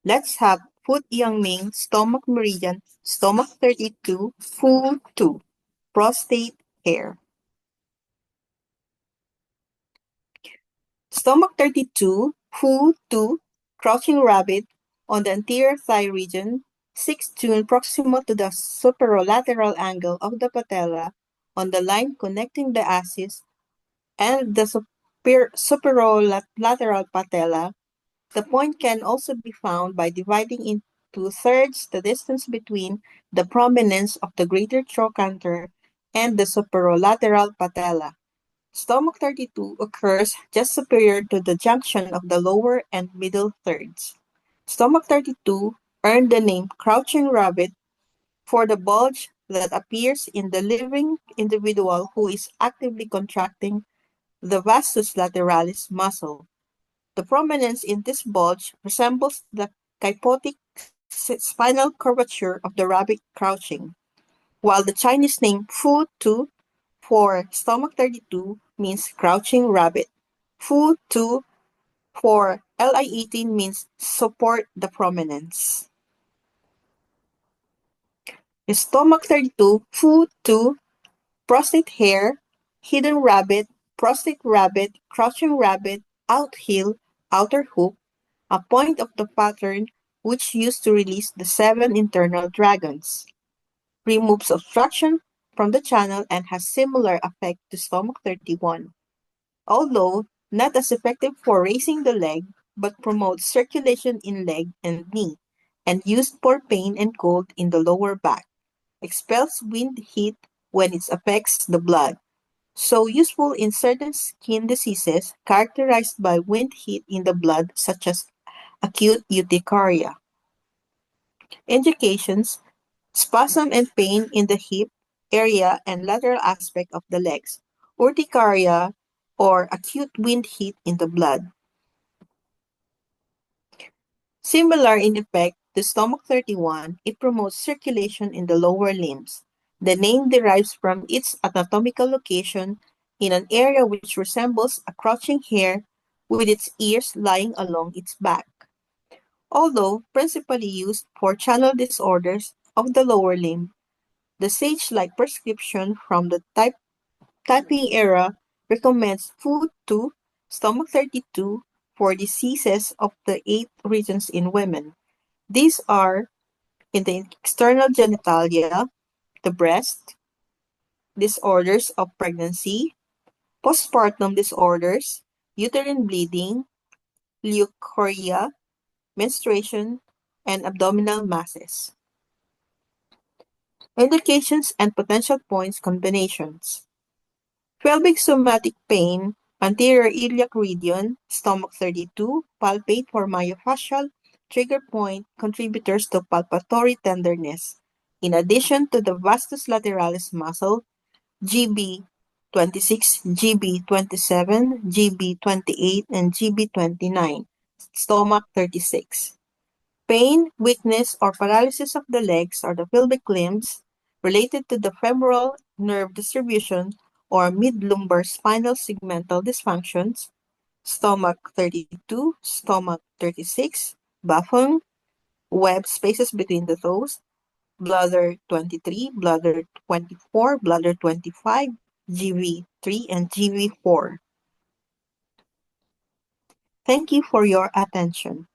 Let's have Food Yangming Stomach Meridian Stomach 32 Food 2 Prostate Hair. Stomach 32 Food 2 Crouching Rabbit on the anterior thigh region, 6 June proximal to the superolateral angle of the patella on the line connecting the axis and the superolateral patella. The point can also be found by dividing into thirds the distance between the prominence of the greater trochanter and the superolateral patella. Stomach 32 occurs just superior to the junction of the lower and middle thirds. Stomach 32 earned the name crouching rabbit for the bulge that appears in the living individual who is actively contracting the vastus lateralis muscle. The prominence in this bulge resembles the kyphotic spinal curvature of the rabbit crouching, while the Chinese name Fu Tu for stomach 32 means crouching rabbit. Fu Tu for LI18 means support the prominence. Stomach 32, Fu Tu, prostate hair, hidden rabbit, prostate rabbit, crouching rabbit, out heel, outer hook, a point of the pattern which used to release the 7 internal dragons. Removes obstruction from the channel and has similar effect to stomach 31. Although not as effective for raising the leg, but promotes circulation in leg and knee, and used for pain and cold in the lower back. Expels wind heat when it affects the blood. So useful in certain skin diseases characterized by wind heat in the blood, such as acute urticaria. Indications: spasm and pain in the hip area and lateral aspect of the legs, urticaria, or acute wind heat in the blood. Similar in effect to stomach 31, it promotes circulation in the lower limbs. The name derives from its anatomical location in an area which resembles a crouching hare with its ears lying along its back. Although principally used for channel disorders of the lower limb, the sage-like prescription from the typing era recommends food to stomach 32 for diseases of the 8 regions in women. These are in the external genitalia, the breast, disorders of pregnancy, postpartum disorders, uterine bleeding, leukorrhea, menstruation, and abdominal masses. Indications and potential points combinations. Pelvic somatic pain, anterior iliac region, stomach 32, palpate for myofascial trigger point contributors to palpatory tenderness. In addition to the vastus lateralis muscle, GB26, GB27, GB28, and GB29, stomach 36. Pain, weakness, or paralysis of the legs or the pelvic limbs related to the femoral nerve distribution or mid-lumbar spinal segmental dysfunctions, stomach 32, stomach 36, bathroom, web spaces between the toes, bladder 23, bladder 24, bladder 25, GV3, and GV4. Thank you for your attention.